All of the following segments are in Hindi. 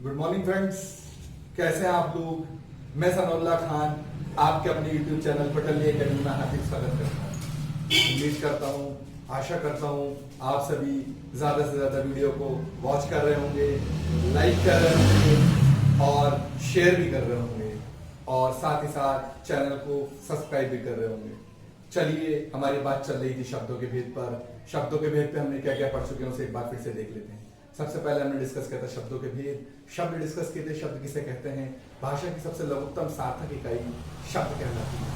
गुड मॉर्निंग फ्रेंड्स, कैसे हैं आप लोग। मैं सनउल्लाह खान आपके अपने यूट्यूब चैनल पटलिया अकेडमी में हार्दिक स्वागत करता हूँ। उम्मीद करता हूँ, आशा करता हूँ आप सभी ज़्यादा से ज़्यादा वीडियो को वॉच कर रहे होंगे, लाइक कर रहे होंगे और शेयर भी कर रहे होंगे और साथ ही साथ चैनल को सब्सक्राइब भी कर रहे होंगे। चलिए, हमारी बात चल रही थी शब्दों के भेद पर। शब्दों के भेद पे हमने क्या क्या पढ़ चुके हैं उसे एक बार फिर से देख लेते हैं। सबसे पहले हमने डिस्कस किया था शब्दों के भेद। शब्द डिस्कस किए थे, शब्द किसे कहते हैं। भाषा की सबसे लघुत्तम सार्थक इकाई शब्द कहलाती है।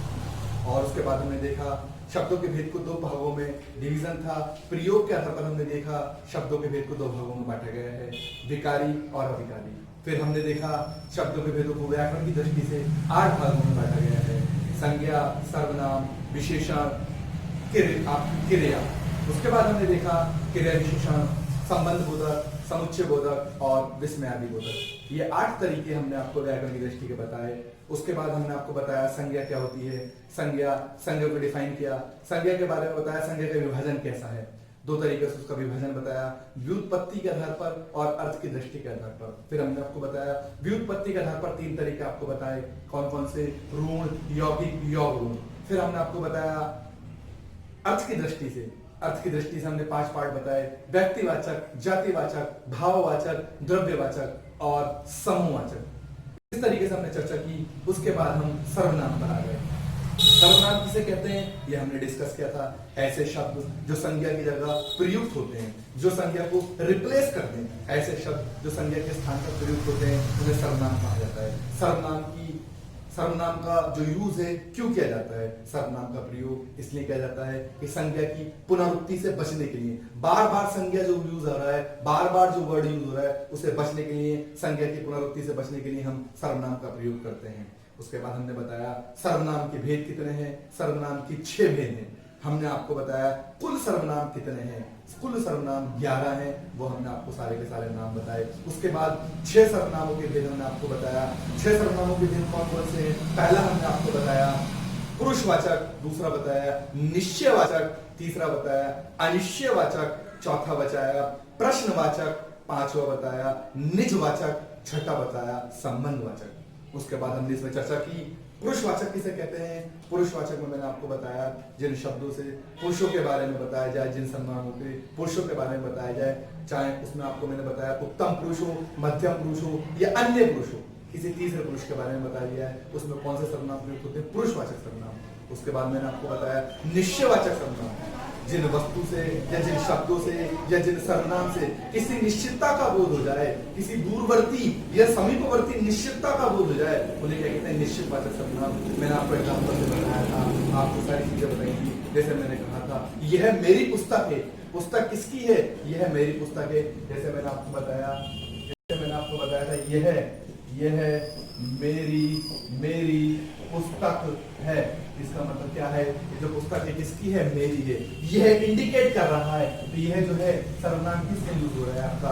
और उसके बाद हमने देखा शब्दों के भेद को दो भागों में डिवीजन था। प्रयोग के आधार पर हमने देखा शब्दों के भेद को दो भागों में बांटा गया है, विकारी और अविकारी। फिर हमने देखा शब्दों के भेदों को व्याकरण की दृष्टि से 8 भागों में बांटा गया है, संज्ञा, सर्वनाम, विशेषण, क्रिया। उसके बाद हमने देखा क्रिया विशेषण, संबंध बोधक, समुच्चय बोधक और विस्मयादि बोधक। ये 8 तरीके हमने आपको व्याकरण की दृष्टि के बताए। उसके बाद हमने आपको बताया संज्ञा क्या होती है, संज्ञा को डिफाइन किया, संज्ञा के बारे में बताया, संज्ञा का विभाजन कैसा है। 2 तरीके से उसका विभाजन बताया, व्युत्पत्ति के आधार पर और अर्थ की दृष्टि के आधार पर। फिर हमने आपको बताया व्युत्पत्ति के आधार पर 3 तरीके आपको बताए, कौन कौन से, ऋण, यौगिक, योग ऋण। फिर हमने आपको बताया अर्थ की दृष्टि से हमने 5 पार्ट बताए, व्यक्तिवाचक, जातिवाचक, भाववाचक, द्रव्यवाचक और समूहवाचक। इस तरीके से हमने चर्चा की। उसके बाद हम सर्वनाम पर आ गए। सर्वनाम किसे कहते हैं ये हमने डिस्कस किया था। ऐसे शब्द जो संज्ञा की जगह प्रयुक्त होते हैं, जो संज्ञा को रिप्लेस करते हैं, ऐसे शब्द जो संज्ञा के स्थान पर प्रयुक्त होते हैं उन्हें सर्वनाम कहा जाता है। सर्वनाम का जो यूज है क्यों किया जाता है, सर्वनाम का प्रयोग इसलिए किया जाता है कि संज्ञा की पुनरुक्ति से बचने के लिए, बार बार संज्ञा जो यूज हो रहा है, बार बार जो वर्ड यूज हो रहा है उसे बचने के लिए, संज्ञा की पुनरुक्ति से बचने के लिए हम सर्वनाम का प्रयोग करते हैं। उसके बाद हमने बताया सर्वनाम के भेद कितने हैं। सर्वनाम की 6 भेद हैं। हमने आपको बताया कुल सर्वनाम कितने हैं। कुल सर्वनाम 11 हैं, वो हमने आपको सारे के सारे नाम बताए। उसके बाद 6 सर्वनामों के भेद हमने आपको बताया। 6 सर्वनामों के भेद कौन कौन से हैं। पहला हमने आपको बताया पुरुषवाचक, दूसरा बताया निश्चयवाचक, तीसरा बताया अनिश्चयवाचक, चौथा बताया प्रश्नवाचक, 5वां बताया निजवाचक, 6ठा बताया संबंधवाचक। उसके बाद हमने इसमें चर्चा की पुरुषवाचक किसे कहते हैं। पुरुषवाचक में मैंने आपको बताया जिन शब्दों से पुरुषों के बारे में बताया जाए, जिन सर्वनामों के पुरुषों के बारे में बताया जाए, चाहे उसमें आपको मैंने बताया उत्तम पुरुष हो, मध्यम पुरुष हो या अन्य पुरुष हो, किसी तीसरे पुरुष के बारे में बताया गया है, उसमें कौन से सर्वनाम प्रयुक्त होते हैं, पुरुषवाचक सर्वनाम। उसके बाद मैंने आपको बताया निश्चयवाचक सर्वनाम, जिन वस्तु से या जिन शब्दों से या जिन सर्वनाम से किसी निश्चितता का बोध हो जाए, किसी दूरवर्ती या समीपवर्ती निश्चितता का बोध हो जाए, उन्हें क्या कहते हैं, निश्चितवाचक सर्वनाम। मैंने आपको एग्जांपल से बताया था, आपको सारी चीजें बताई थी। जैसे मैंने कहा था यह मेरी पुस्तक है। पुस्तक किसकी है, यह मेरी पुस्तक है। जैसे मैंने आपको बताया था यह मेरी पुस्तक है। इसका मतलब क्या है, ये जो पुस्तक है किसकी है, मेरी है। यह इंडिकेट कर रहा है, तो यह जो है सर्वनाम किसमें यूज हो रहा है, आपका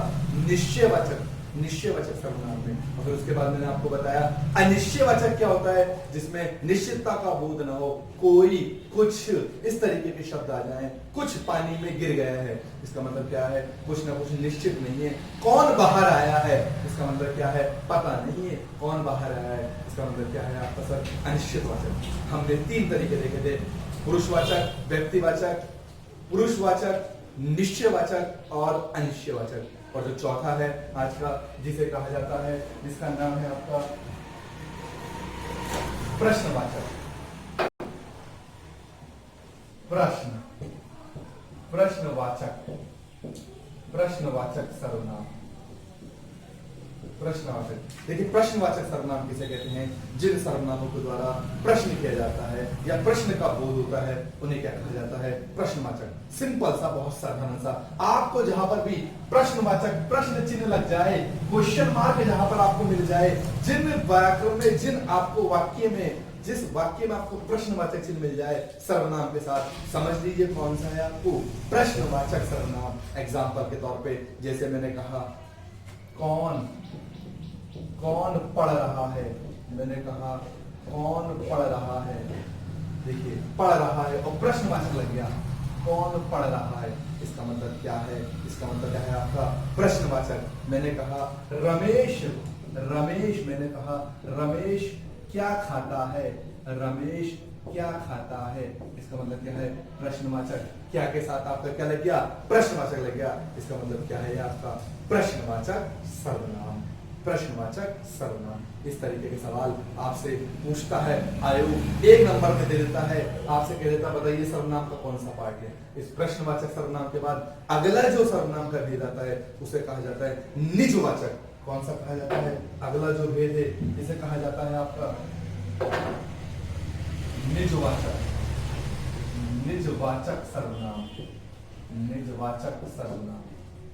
निश्चयवाचक सर्वनाम में। और फिर उसके बाद मैंने आपको बताया अनिश्चयवाचक क्या होता है, जिसमें निश्चितता का बोध ना हो, कोई कुछ इस तरीके के शब्द आ जाएं, कुछ पानी में गिर गया है, इसका मतलब क्या है, कुछ ना कुछ निश्चित नहीं है। कौन बाहर आया है, इसका मतलब क्या है, पता नहीं है। कौन बाहर आया है, इसका मतलब क्या है आपका सर, अनिश्चितवाचक। हमने 3 तरीके देखे थे, पुरुषवाचक, व्यक्तिवाचक, निश्चयवाचक और अनिश्चयवाचक। और जो चौथा है आज का, जिसे कहा जाता है, जिसका नाम है आपका प्रश्नवाचक। प्रश्नवाचक सर्वनाम। प्रश्नवाचक, देखिए प्रश्नवाचक सर्वनाम किसे कहते हैं, जिन सर्वनामों के द्वारा प्रश्न किया जाता है या प्रश्न का बोध होता है उन्हें क्या कहा जाता है, प्रश्नवाचक। सिंपल सा, बहुत साधारण सा। आपको जहां पर भी प्रश्नवाचक, प्रश्न चिन्ह लग जाए, क्वेश्चन मार्क जहां पर आपको मिल जाए, जिन व्याकरण में, जिस वाक्य में आपको प्रश्नवाचक चिन्ह मिल जाए सर्वनाम के साथ, समझ लीजिए कौन सा है आपको, प्रश्नवाचक सर्वनाम। एग्जाम्पल के तौर पे जैसे मैंने कहा कौन पढ़ रहा है, मैंने कहा कौन पढ़ रहा है। देखिए पढ़ रहा है और प्रश्नवाचक लग गया, कौन पढ़ रहा है, इसका मतलब क्या है, इसका मतलब क्या है आपका प्रश्नवाचक। मैंने कहा रमेश रमेश, मैंने कहा रमेश क्या खाता है, रमेश क्या खाता है, इसका मतलब क्या है, प्रश्नवाचक। क्या के साथ आपका क्या लग गया, प्रश्नवाचक लग गया। इसका मतलब क्या है, आपका प्रश्नवाचक सर्वनाम, प्रश्नवाचक सर्वनाम। इस तरीके के सवाल आपसे पूछता है आयोग, 1 नंबर में दे देता है, आपसे कह देता बताइए सर्वनाम का कौन सा पार्ट है। इस प्रश्नवाचक सर्वनाम के बाद अगला जो सर्वनाम का भेद आता है उसे कहा जाता है निजवाचक। कौन सा कहा जाता है, अगला जो भेद है इसे कहा जाता है आपका निजवाचक, निजवाचक सर्वनाम, निजवाचक सर्वनाम,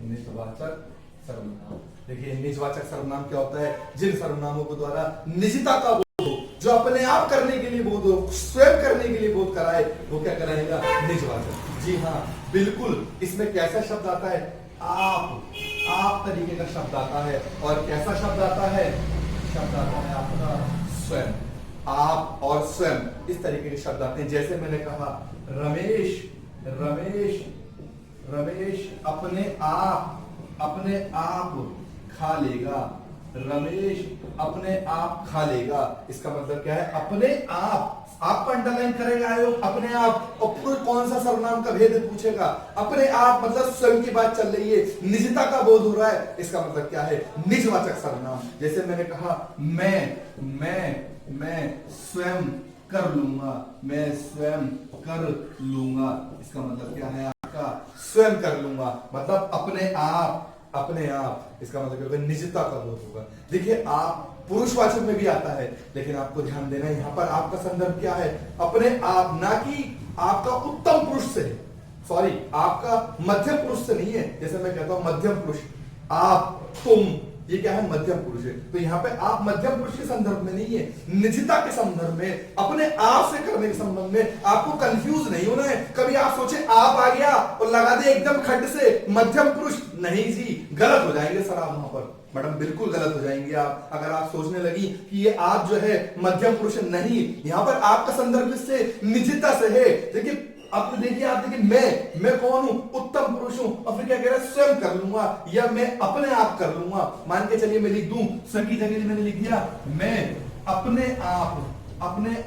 निजवाचक सर्वनाम। देखिए निजवाचक सर्वनाम क्या होता है, जिन सर्वनामों के द्वारा निजता का बोध हो, जो अपने आप करने के लिए बोध हो, स्वयं करने के लिए बोध कराए, वो क्या कराएगा, निजवाचक। जी हाँ बिल्कुल, इसमें कैसा शब्द आता है, आप तरीके का शब्द आता है। और कैसा शब्द आता है, शब्द आता है आपका स्वयं, आप और स्वयं, इस तरीके के शब्द आते हैं। जैसे मैंने कहा रमेश, रमेश, रमेश अपने आप खा लेगा, रमेश अपने आप खा लेगा। इसका मतलब क्या है, अपने आप को अंडरलाइन करेगा आयोग, अपने आप। और फिर कौन सा सर्वनाम का भेद पूछेगा, अपने आप मतलब स्वयं की बात चल रही है, निजता का बोध हो रहा है, इसका मतलब क्या है, निजवाचक सर्वनाम। जैसे मैंने कहा मैं स्वयं कर लूंगा, मैं स्वयं कर लूंगा। इसका मतलब क्या है आपका, स्वयं कर लूंगा, मतलब अपने आप, अपने आप। इसका मतलब क्या होगा, निजता का बोध होगा। देखिए आप पुरुषवाचक में भी आता है, लेकिन आपको ध्यान देना है यहाँ पर आपका संदर्भ क्या है, अपने आप, ना कि आपका उत्तम पुरुष से, सॉरी आपका मध्यम पुरुष से नहीं है। जैसे मैं कहता हूं मध्यम पुरुष, आप, तुम, ये क्या है, मध्यम पुरुष है। तो यहाँ पे आप मध्यम पुरुष के संदर्भ में नहीं है, निजता के संदर्भ में, अपने आप से करने के संबंध में। आपको कंफ्यूज नहीं होना है, कभी आप सोचे आप आ गया और लगा दे एकदम खट से मध्यम पुरुष, नहीं जी, गलत हो जाएंगे सर आप वहां पर, मैडम बिल्कुल गलत हो जाएंगे आप, अगर आप सोचने लगी कि ये आप जो है मध्यम पुरुष नहीं। यहाँ पर आपका संदर्भ से निजता से है। देखिए अब देखिए, आप देखिए मैं कौन हूं, उत्तम पुरुष हूं, और फिर क्या कह रहा है, स्वयं कर लूंगा, या मैं अपने आप कर लूंगा। मान के चलिए मैं लिख दूं, सकी जगह मैंने लिख दिया मैं अपने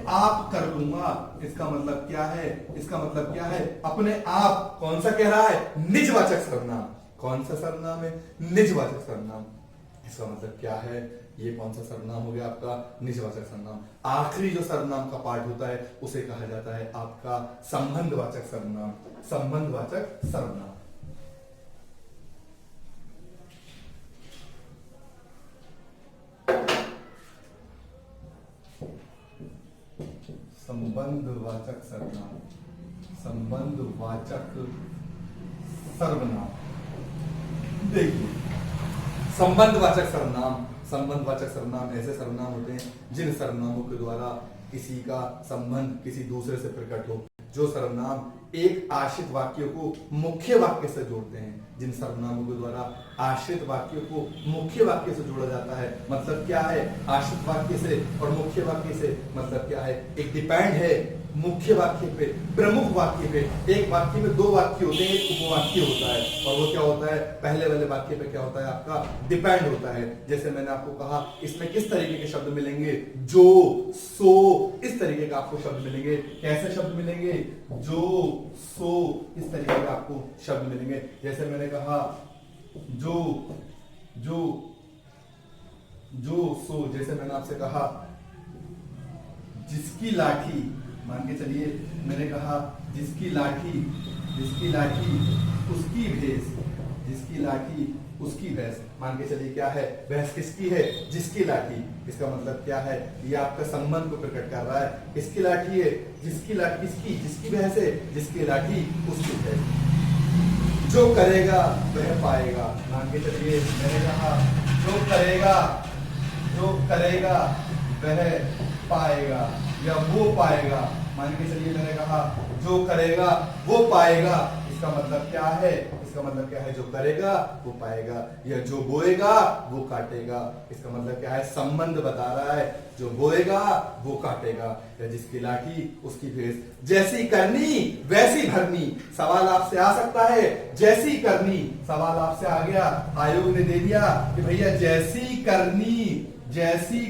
आप कर लूंगा। इसका मतलब क्या है, इसका मतलब क्या है, अपने आप। कौन सा कह रहा है, निजवाचक सर्वनाम। कौन सा सर्वनाम है, निजवाचक सर्वनाम। इसका मतलब क्या है, ये कौन सा सर्वनाम हो गया आपका, निजवाचक सर्वनाम। आखिरी जो सर्वनाम का पार्ट होता है उसे कहा जाता है आपका संबंधवाचक सर्वनाम, संबंधवाचक सर्वनाम। संबंधवाचक सर्वनाम, संबंधवाचक सर्वनाम। देखिए संबंधवाचक सर्वनाम, संबंधवाचक सर्वनाम ऐसे सर्वनाम होते हैं जिन सर्वनामों के द्वारा किसी का संबंध किसी दूसरे से प्रकट हो, जो सर्वनाम एक आश्रित वाक्य को मुख्य वाक्य से जोड़ते हैं। जिन सर्वनामों के द्वारा आश्रित वाक्य को मुख्य वाक्य से जोड़ा जाता है, मतलब क्या है, आश्रित वाक्य से और मुख्य वाक्य से मतलब क्या है, एक डिपेंड है मुख्य वाक्य पे, प्रमुख वाक्य पे। एक वाक्य में 2 वाक्य होते हैं, एक उपवाक्य होता है, और वो क्या होता है, पहले वाले वाक्य पे क्या होता है आपका, डिपेंड होता है। जैसे मैंने आपको कहा इसमें किस तरीके के शब्द मिलेंगे, जो, सो, इस तरीके का आपको शब्द मिलेंगे। कैसे शब्द मिलेंगे, जो, सो, इस तरीके के आपको शब्द मिलेंगे। जैसे मैंने कहा जो, सो, जैसे मैंने आपसे कहा जिसकी लाठी, मान के चलिए मैंने कहा जिसकी लाठी उसकी भैंस, जिसकी लाठी उसकी भैंस। मान के चलिए क्या है, भैंस किसकी है, जिसकी लाठी। इसका मतलब क्या है, ये आपका संबंध को प्रकट कर रहा है। इसकी लाठी है, जिसकी लाठी किसकी, जिसकी भैंस है, जिसकी लाठी उसकी भैंस। जो करेगा वह पाएगा। मान के चलिए मैंने कहा जो करेगा वह पाएगा या वो पाएगा। मान के चलिए मैंने कहा जो करेगा वो पाएगा। इसका मतलब क्या है? इसका मतलब क्या है? जो करेगा वो पाएगा, या जो बोएगा वो काटेगा। इसका मतलब क्या है? संबंध बता रहा है, जो बोएगा वो काटेगा, या जिसकी लाठी उसकी भैंस। जैसी करनी वैसी भरनी, सवाल आपसे आ सकता है। जैसी करनी, सवाल आपसे आ गया, आयोग ने दे दिया कि भैया जैसी करनी वैसी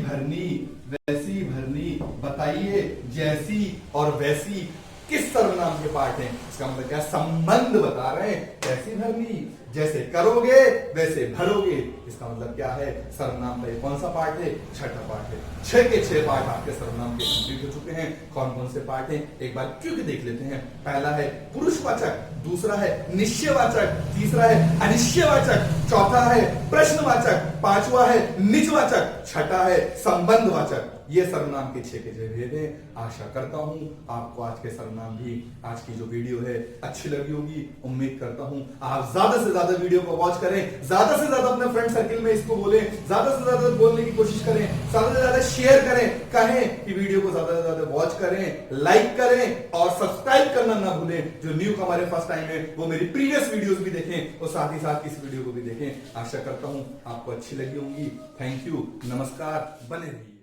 भरनी, वैसी भरनी। बताइए जैसी और वैसी किस सर्वनाम के पार्ट हैं? इसका मतलब क्या? संबंध बता रहे हैं। कैसी भरनी, जैसे करोगे वैसे भरोगे। इसका मतलब क्या है? सर्वनाम का ये कौन सा पार्ट है? छठा पार्ट है। 6 के 6 पार्ट आपके सर्वनाम के कंप्लीट हो चुके हैं। कौन कौन से पार्ट हैं एक बार क्योंकि देख लेते हैं। पहला है पुरुषवाचक, दूसरा है निश्चयवाचक, तीसरा है अनिश्चयवाचक, चौथा है प्रश्नवाचक, पांचवा है निजवाचक, छठा है संबंधवाचक। ये सर्वनाम के 6 के 6 भेद हैं। आशा करता हूं आपको आज के सर्वनाम भी, आज की जो वीडियो है अच्छी लगी होगी। उम्मीद करता हूं आप ज्यादा से ज्यादा वीडियो को वॉच करें, ज्यादा से ज्यादा अपने फ्रेंड सर्किल में इसको बोलें, ज्यादा से ज्यादा बोलने की कोशिश करें, ज्यादा से ज्यादा शेयर करें, कहें कि वीडियो को ज्यादा से ज्यादा वॉच करें, लाइक करें और सब्सक्राइब करना ना भूलें। जो न्यू हमारे फर्स्ट टाइम है वो मेरी प्रीवियस वीडियोस भी देखें और साथ ही साथ इस वीडियो को भी देखें। आशा करता हूं आपको अच्छी लगी होंगी। थैंक यू, नमस्कार, बने रहिए।